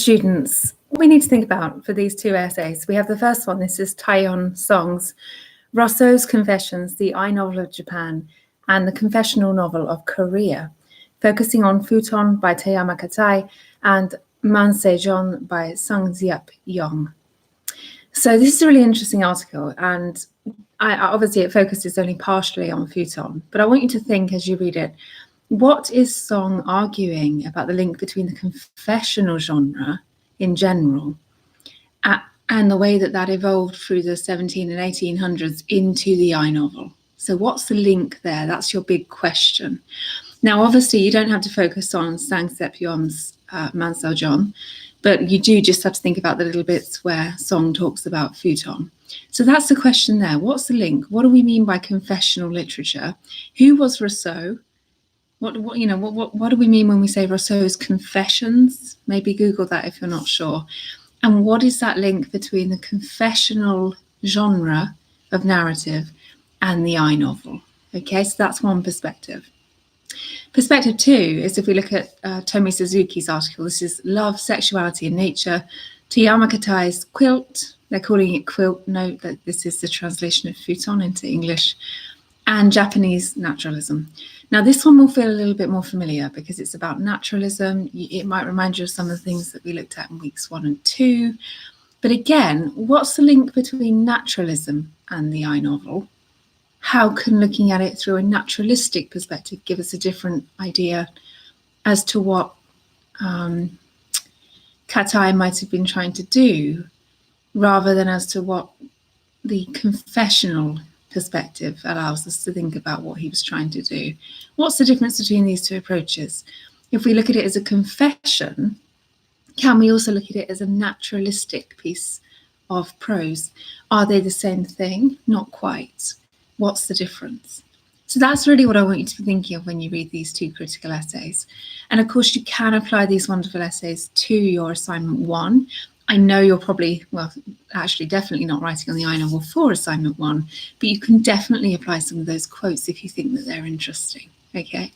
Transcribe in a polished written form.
Students, what we need to think about for these two essays, we have the first one. This is Taeyeon Song's Rousseau's Confessions, the I novel of Japan, and the confessional novel of Korea, focusing on Futon by Taeyama Katai and Man Se-jeon by Sung Ziep Yong. So this is a really interesting article, and obviously it focuses only partially on Futon, but I want you to think as you read it, what is Song arguing about the link between the confessional genre in general and the way that that evolved through the 17 and 1800s into the I novel? So what's the link there? That's your big question. Now, obviously, you don't have to focus on Sang Seok-yeon's Man Se-jeon, but you do just have to think about the little bits where Song talks about Futon. So that's the question there. What's the link? What do we mean by confessional literature? Who was Rousseau? What do we mean when we say Rousseau's Confessions? Maybe Google that if you're not sure. And what is that link between the confessional genre of narrative and the I novel? Okay, so that's one perspective. Perspective two is if we look at Tomi Suzuki's article. This is Love, Sexuality and Nature, Taeyama Katai's Quilt. They're calling it Quilt. Note that this is the translation of Futon into English, and Japanese naturalism. Now, this one will feel a little bit more familiar because it's about naturalism. It might remind you of some of the things that we looked at in weeks 1 and 2. But again, what's the link between naturalism and the I novel? How can looking at it through a naturalistic perspective give us a different idea as to what Katai might have been trying to do, rather than as to what the confessional perspective allows us to think about what he was trying to do? What's the difference between these two approaches? If we look at it as a confession, can we also look at it as a naturalistic piece of prose? Are they the same thing? Not quite. What's the difference? So that's really what I want you to be thinking of when you read these two critical essays. And of course, you can apply these wonderful essays to your assignment 1. I know you're probably, well, actually definitely not writing on the I novel for assignment 1, but you can definitely apply some of those quotes if you think that they're interesting, okay?